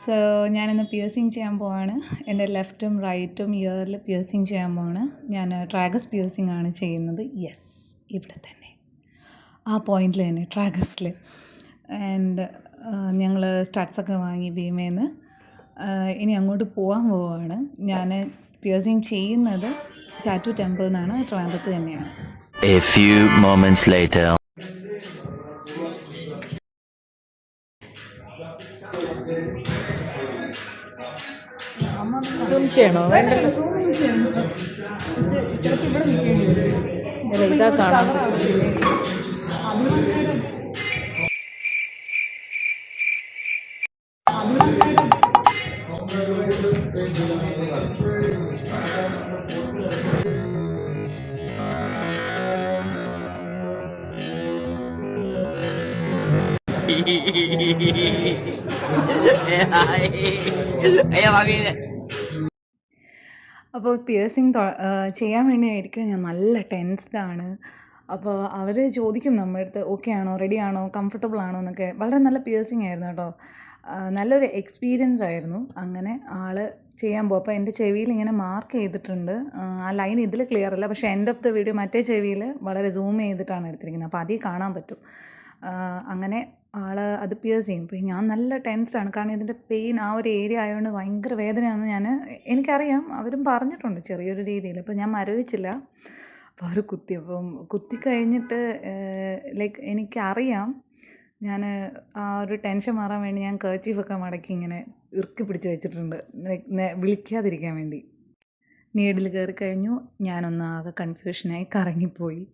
So ഞാനിന്ന് piercing ചെയ്യാൻ പോവാണ്. എൻ്റെ ലെഫ്റ്റും റൈറ്റും ഇയറിൽ പിയേഴ്സിങ് ചെയ്യാൻ പോവാണ്. ഞാൻ ട്രാഗസ് പിയേഴ്സിങ് ആണ് ചെയ്യുന്നത്. യെസ്, ഇവിടെ തന്നെ ആ പോയിന്റിൽ തന്നെ ട്രാഗസിൽ. ആൻഡ് ഞങ്ങൾ സ്റ്റഡ്സൊക്കെ വാങ്ങി ഭീമേന്ന്. ഇനി അങ്ങോട്ട് പോകാൻ പോവാണ്. ഞാൻ പിയേഴ്സിങ് ചെയ്യുന്നത് ടാറ്റു ടെമ്പിൾ എന്നാണ്, ട്രിവാൻഡ്രത്ത് തന്നെയാണ്. A few moments later. Zoom ചെയ്യണോ? വേണ്ടല്ലോ. ഇവിടെ നിൽക്കേണ്ടി വരും. ഇതാ കാണാം. അപ്പോൾ പിയേഴ്സിങ് ചെയ്യാൻ വേണ്ടിയായിരിക്കും ഞാൻ നല്ല ടെൻസ്ഡാണ്. അപ്പോൾ അവർ ചോദിക്കും നമ്മുടെ അടുത്ത് ഓക്കെ ആണോ, റെഡി ആണോ, കംഫർട്ടബിൾ ആണോ എന്നൊക്കെ. വളരെ നല്ല പിയേഴ്സിങ് ആയിരുന്നു കേട്ടോ. നല്ലൊരു എക്സ്പീരിയൻസ് ആയിരുന്നു. അങ്ങനെ ആൾ ചെയ്യാൻ പോകും. അപ്പോൾ എൻ്റെ ചെവിയിൽ ഇങ്ങനെ മാർക്ക് ചെയ്തിട്ടുണ്ട്. ആ ലൈൻ ഇതിൽ ക്ലിയർ അല്ല, പക്ഷേ എൻഡ് ഓഫ് ദ വീഡിയോ മറ്റേ ചെവിയിൽ വളരെ സൂം ചെയ്തിട്ടാണ് എടുത്തിരിക്കുന്നത്. അപ്പോൾ അതിൽ കാണാൻ പറ്റും. അങ്ങനെ ആൾ അത് പിയേഴ്സ് ചെയ്യും. അപ്പോൾ ഞാൻ നല്ല ടെൻസ്ഡാണ്. കാരണം ഇതിൻ്റെ പെയിൻ ആ ഒരു ഏരിയ ആയതുകൊണ്ട് ഭയങ്കര വേദനയാണെന്ന് എനിക്കറിയാം. അവരും പറഞ്ഞിട്ടുണ്ട് ചെറിയൊരു രീതിയിൽ. അപ്പോൾ ഞാൻ മരവിച്ചില്ല. അപ്പോൾ അവർ അപ്പം കുത്തിക്കഴിഞ്ഞിട്ട് ലൈക്ക് എനിക്കറിയാം, ഞാൻ ആ ഒരു ടെൻഷൻ മാറാൻ വേണ്ടി ഞാൻ കർച്ചീഫൊക്കെ മടക്കി ഇങ്ങനെ ഇറുക്കി പിടിച്ച് വെച്ചിട്ടുണ്ട്, ലൈക്ക് വിളിക്കാതിരിക്കാൻ വേണ്ടി. നീഡിൽ കയറി കഴിഞ്ഞു. ഞാനൊന്നാകെ കൺഫ്യൂഷനായി കറങ്ങിപ്പോയി.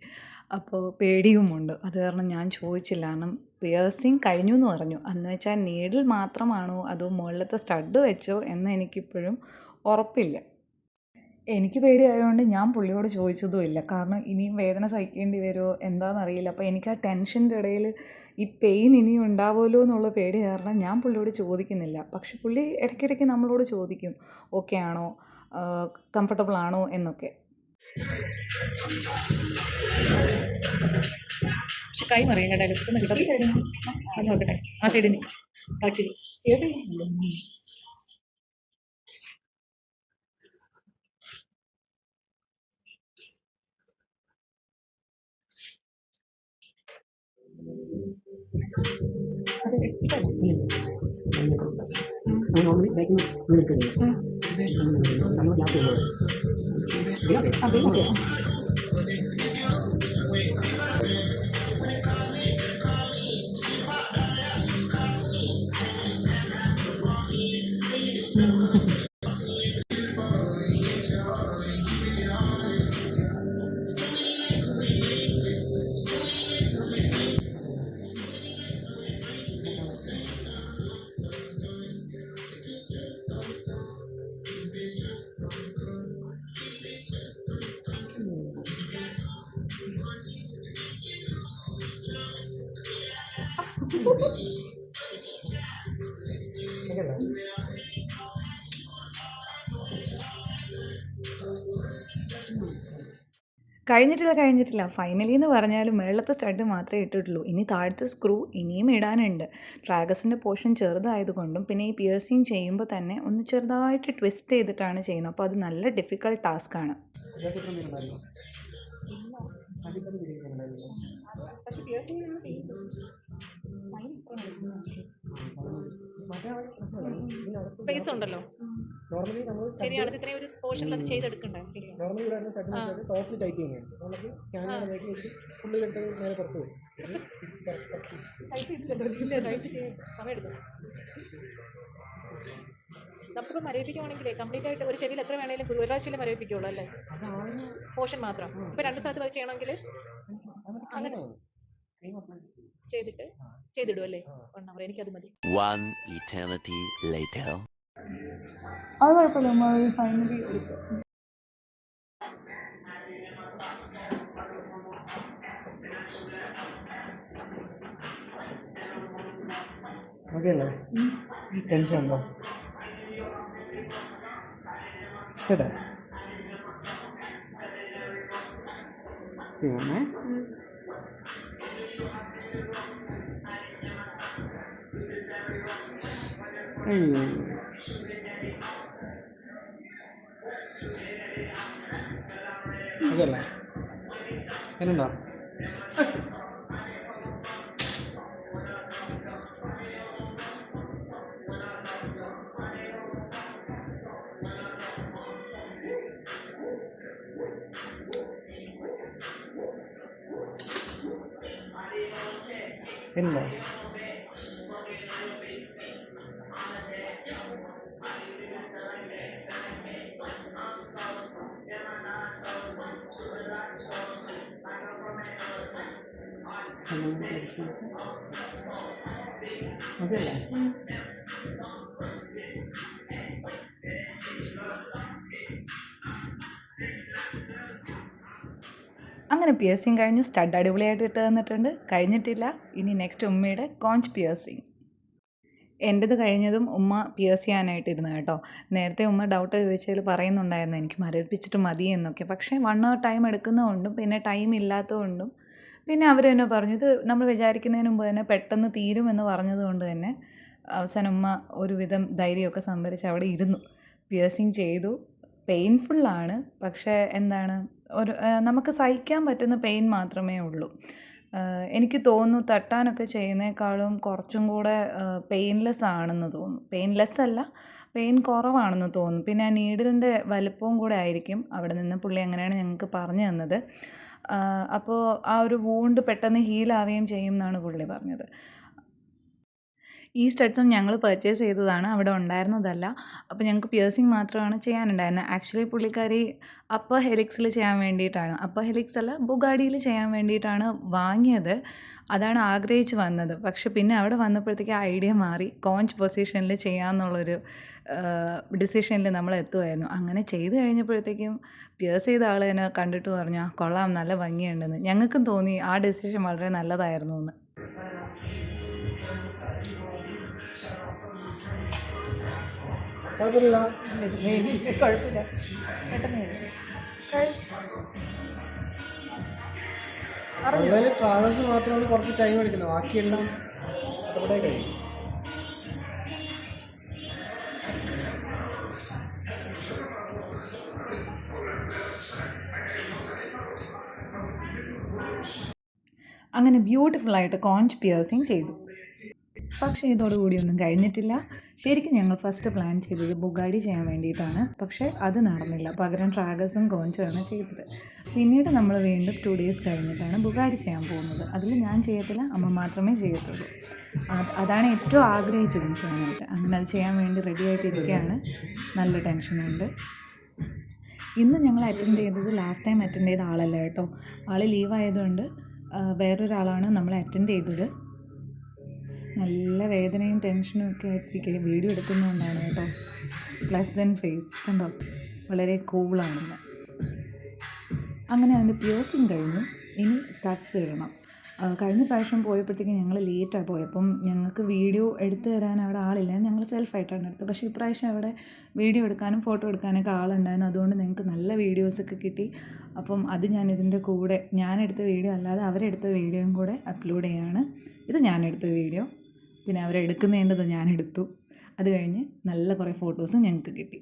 അപ്പോൾ പേടിയുമുണ്ട്. അത് കാരണം ഞാൻ ചോദിച്ചില്ല. കാരണം പിയേഴ്സിങ് കഴിഞ്ഞു എന്ന് പറഞ്ഞു. എന്ന് വെച്ചാൽ നീഡിൽ മാത്രമാണോ അതോ മുകളിലത്തെ സ്റ്റഡ് വെച്ചോ എന്ന് എനിക്കിപ്പോഴും ഉറപ്പില്ല. എനിക്ക് പേടിയായതുകൊണ്ട് ഞാൻ പുള്ളിയോട് ചോദിച്ചതുമില്ല. കാരണം ഇനിയും വേദന സഹിക്കേണ്ടി വരുമോ എന്താണെന്നറിയില്ല. അപ്പോൾ എനിക്ക് ആ ടെൻഷൻ്റെ ഇടയിൽ ഈ പെയിൻ ഇനിയും ഉണ്ടാവുമല്ലോ എന്നുള്ള പേടി കാരണം ഞാൻ പുള്ളിയോട് ചോദിക്കുന്നില്ല. പക്ഷെ പുള്ളി ഇടയ്ക്കിടയ്ക്ക് നമ്മളോട് ചോദിക്കും ഓക്കെ ആണോ, കംഫർട്ടബിൾ ആണോ എന്നൊക്കെ. പക്ഷെ കൈ മറിയും കേട്ടോ. കിട്ടുന്ന കിട്ടും. നോക്കട്ടെ ആ സൈഡിൽ ബാക്കി കഴിഞ്ഞിട്ടില്ല. ഫൈനലി എന്ന് പറഞ്ഞാലും മുകളിലത്തെ സ്റ്റഡ് മാത്രമേ ഇട്ടിട്ടുള്ളൂ. ഇനി താഴത്തെ സ്ക്രൂ ഇനിയും ഇടാനുണ്ട്. ട്രാഗസിൻ്റെ പോർഷൻ ചെറുതായതുകൊണ്ടും പിന്നെ ഈ പിയേഴ്സിങ് ചെയ്യുമ്പോൾ തന്നെ ഒന്ന് ചെറുതായിട്ട് ട്വിസ്റ്റ് ചെയ്തിട്ടാണ് ചെയ്യുന്നത്. അപ്പോൾ അത് നല്ല ഡിഫിക്കൽട്ട് ടാസ്ക്കാണ്. സ്പേസ് ഉണ്ടല്ലോ. ശരിയാണ്, ഇത്രയും ഒരു പോർഷനിൽ അത് ചെയ്തെടുക്കണ്ടേ. ടോപ്പിൽ ടൈറ്റ് ചെയ്യുന്നുണ്ട്. നമുക്ക് ക്യാമറ ഫുള്ളിലെടുത്ത് നേരെ പുറത്ത് പോകും. സമയമെടുക്കും. നമുക്ക് മരവിപ്പിക്കുവാണെങ്കിലേ കംപ്ലീറ്റ് ആയിട്ട് ഒരു ചെവിയിൽ എത്ര വേണേലും ഒരു പ്രാവശ്യം മരവിപ്പിക്കുള്ളൂ അല്ലേ, പോർഷൻ മാത്രം. ഇപ്പം രണ്ട് സ്ഥലത്ത് വരെ ചെയ്യണമെങ്കിൽ അങ്ങനെ ചെയ്തിടും അല്ലേ. 1 hour എനിക്കത് മതി. One eternity later. അത് കുഴപ്പമില്ല, ഫൈനലി എടുക്കും. ഓക്കെ അല്ലേ? ടെൻഷൻ ഉണ്ടോ? ശരി പിന്നെ അയ്യോ അതല്ല എന്നുണ്ടോ എന്നുണ്ടോ അതല്ല അങ്ങനെ പിയേഴ്സിങ് കഴിഞ്ഞു. സ്റ്റഡ് അടിപൊളിയായിട്ട് ഇട്ട് തന്നിട്ടുണ്ട്. കഴിഞ്ഞിട്ടില്ല. ഇനി നെക്സ്റ്റ് ഉമ്മയുടെ കോഞ്ച് പിയേഴ്സിങ്. എൻ്റേത് കഴിഞ്ഞതും ഉമ്മ പിയേഴ്സ് ചെയ്യാനായിട്ടിരുന്നു കേട്ടോ. നേരത്തെ ഉമ്മ ഡൗട്ട് ചോദിച്ചതിൽ പറയുന്നുണ്ടായിരുന്നു എനിക്ക് മരവിപ്പിച്ചിട്ട് മതി എന്നൊക്കെ. പക്ഷേ 1 hour ടൈം എടുക്കുന്നതുകൊണ്ടും പിന്നെ ടൈം ഇല്ലാത്തതുകൊണ്ടും പിന്നെ അവർ തന്നെ പറഞ്ഞു ഇത് നമ്മൾ വിചാരിക്കുന്നതിന് മുമ്പ് തന്നെ പെട്ടെന്ന് തീരുമെന്ന് പറഞ്ഞതുകൊണ്ട് തന്നെ അവസാനം ഉമ്മ ഒരുവിധം ധൈര്യമൊക്കെ സംഭരിച്ച് അവിടെ ഇരുന്നു. പിയേഴ്സിങ് ചെയ്തു. പെയിൻഫുള്ളാണ്. പക്ഷേ എന്താണ് നമുക്ക് സഹിക്കാൻ പറ്റുന്ന പെയിൻ മാത്രമേ ഉള്ളൂ. എനിക്ക് തോന്നുന്നു തട്ടാനൊക്കെ ചെയ്യുന്നതിനേക്കാളും കുറച്ചും കൂടെ പെയിൻലെസ് ആണെന്ന് തോന്നുന്നു. പെയിൻലെസ് അല്ല, പെയിൻ കുറവാണെന്ന് തോന്നുന്നു. പിന്നെ ആ നീഡിലിൻ്റെ വലിപ്പവും കൂടെ ആയിരിക്കും അവിടെ നിന്ന് പുള്ളി അങ്ങനെയാണ് ഞങ്ങൾക്ക് പറഞ്ഞു തന്നത്. അപ്പോൾ ആ ഒരു വൂണ്ട് പെട്ടെന്ന് ഹീലാവുകയും ചെയ്യും എന്നാണ് പുള്ളി പറഞ്ഞത്. ഈ സ്റ്റഡ്സും ഞങ്ങൾ പർച്ചേസ് ചെയ്തതാണ്, അവിടെ ഉണ്ടായിരുന്നതല്ല. അപ്പോൾ ഞങ്ങൾക്ക് പിയേഴ്സിങ് മാത്രമാണ് ചെയ്യാനുണ്ടായിരുന്നത്. ആക്ച്വലി പുള്ളിക്കാരി അപ്പർ ഹെലിക്സിൽ ചെയ്യാൻ വേണ്ടിയിട്ടാണ്, അപ്പർ ഹെലിക്സ് അല്ല ബുഗാഡിയിൽ ചെയ്യാൻ വേണ്ടിയിട്ടാണ് വാങ്ങിയത്. അതാണ് ആഗ്രഹിച്ച് വന്നത്. പക്ഷെ പിന്നെ അവിടെ വന്നപ്പോഴത്തേക്ക് ഐഡിയ മാറി. കോഞ്ച് പൊസിഷനിൽ ചെയ്യാമെന്നുള്ളൊരു ഡിസിഷനിൽ നമ്മൾ എത്തുമായിരുന്നു. അങ്ങനെ ചെയ്ത് കഴിഞ്ഞപ്പോഴത്തേക്കും പിയേഴ്സ് ചെയ്ത ആൾ തന്നെ കണ്ടിട്ട് പറഞ്ഞു കൊള്ളാം, നല്ല ഭംഗിയുണ്ടെന്ന്. ഞങ്ങൾക്കും തോന്നി ആ ഡിസിഷൻ വളരെ നല്ലതായിരുന്നു എന്ന്. കുഴപ്പമില്ല കുഴപ്പമില്ല, പെട്ടെന്ന് അതുപോലെ ട്രാവൽസ് മാത്രമാണ് കുറച്ച് ടൈം എടുക്കുന്നത്, ബാക്കിയെല്ലാം അവിടെ കഴിയും. അങ്ങനെ ബ്യൂട്ടിഫുള്ളായിട്ട് കോഞ്ച് പിയേഴ്സിങ് ചെയ്തു. പക്ഷേ ഇതോടുകൂടി ഒന്നും കഴിഞ്ഞിട്ടില്ല. ശരിക്കും ഞങ്ങൾ ഫസ്റ്റ് പ്ലാൻ ചെയ്തത് ബുഗാഡി ചെയ്യാൻ വേണ്ടിയിട്ടാണ്. പക്ഷേ അത് നടന്നില്ല. പകരം ട്രാഗസും കോഞ്ചുമാണ് ചെയ്തത്. പിന്നീട് നമ്മൾ വീണ്ടും 2 days കഴിഞ്ഞിട്ടാണ് ബുഗാഡി ചെയ്യാൻ പോകുന്നത്. അതിൽ ഞാൻ ചെയ്യത്തില്ല, അമ്മ മാത്രമേ ചെയ്യത്തുള്ളൂ. അതാണ് ഏറ്റവും ആഗ്രഹിച്ചതും ചെയ്യാനായിട്ട്. അങ്ങനെ അത് ചെയ്യാൻ വേണ്ടി റെഡി ആയിട്ടിരിക്കുകയാണ്. നല്ല ടെൻഷനുണ്ട്. ഇന്ന് ഞങ്ങൾ അറ്റൻഡ് ചെയ്തത് ലാസ്റ്റ് ടൈം അറ്റൻഡ് ചെയ്ത ആളല്ല കേട്ടോ. ആൾ ലീവായതുകൊണ്ട് വേറൊരാളാണ് നമ്മളെ അറ്റൻഡ് ചെയ്തത്. നല്ല വേദനയും ടെൻഷനും ഒക്കെ ആയിട്ടിരിക്കുക. വീഡിയോ എടുക്കുന്നതുകൊണ്ടാണ് കേട്ടോ. പ്ലസൻറ്റ് ഫേസ് കണ്ടോ, വളരെ കൂളാണെന്ന്. അങ്ങനെ അതിൻ്റെ പിയേഴ്സിങ് കഴിഞ്ഞു. ഇനി സ്റ്റഡ്സ് ഇടണം. കഴിഞ്ഞ പ്രാവശ്യം പോയപ്പോഴത്തേക്കും ഞങ്ങൾ ലേറ്റായി പോയപ്പം ഞങ്ങൾക്ക് വീഡിയോ എടുത്തു തരാൻ അവിടെ ആളില്ല. ഞങ്ങൾ സെൽഫായിട്ടാണ് എടുത്തത്. പക്ഷേ ഇപ്രാവശ്യം അവിടെ വീഡിയോ എടുക്കാനും ഫോട്ടോ എടുക്കാനൊക്കെ ആളുണ്ടായിരുന്നു. അതുകൊണ്ട് ഞങ്ങൾക്ക് നല്ല വീഡിയോസൊക്കെ കിട്ടി. അപ്പം അത് ഞാൻ ഇതിൻ്റെ കൂടെ ഞാനെടുത്ത വീഡിയോ അല്ലാതെ അവരെടുത്ത വീഡിയോയും കൂടെ അപ്ലോഡ് ചെയ്യാണ്. ഇത് ഞാനെടുത്ത വീഡിയോ, പിന്നെ അവരെടുക്കുന്നതിൻ്റെത് ഞാനെടുത്തു. അത് കഴിഞ്ഞ് നല്ല കുറേ ഫോട്ടോസും ഞങ്ങൾക്ക് കിട്ടി.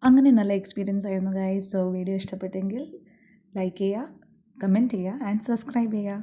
അങ്ങനെ നല്ല എക്സ്പീരിയൻസ് ആയിരുന്നു ഗൈസ്. സോ വീഡിയോ ഇഷ്ടപ്പെട്ടെങ്കിൽ ലൈക്ക് ചെയ്യുക, കമൻറ്റ് ചെയ്യുക ആൻഡ് സബ്സ്ക്രൈബ് ചെയ്യുക.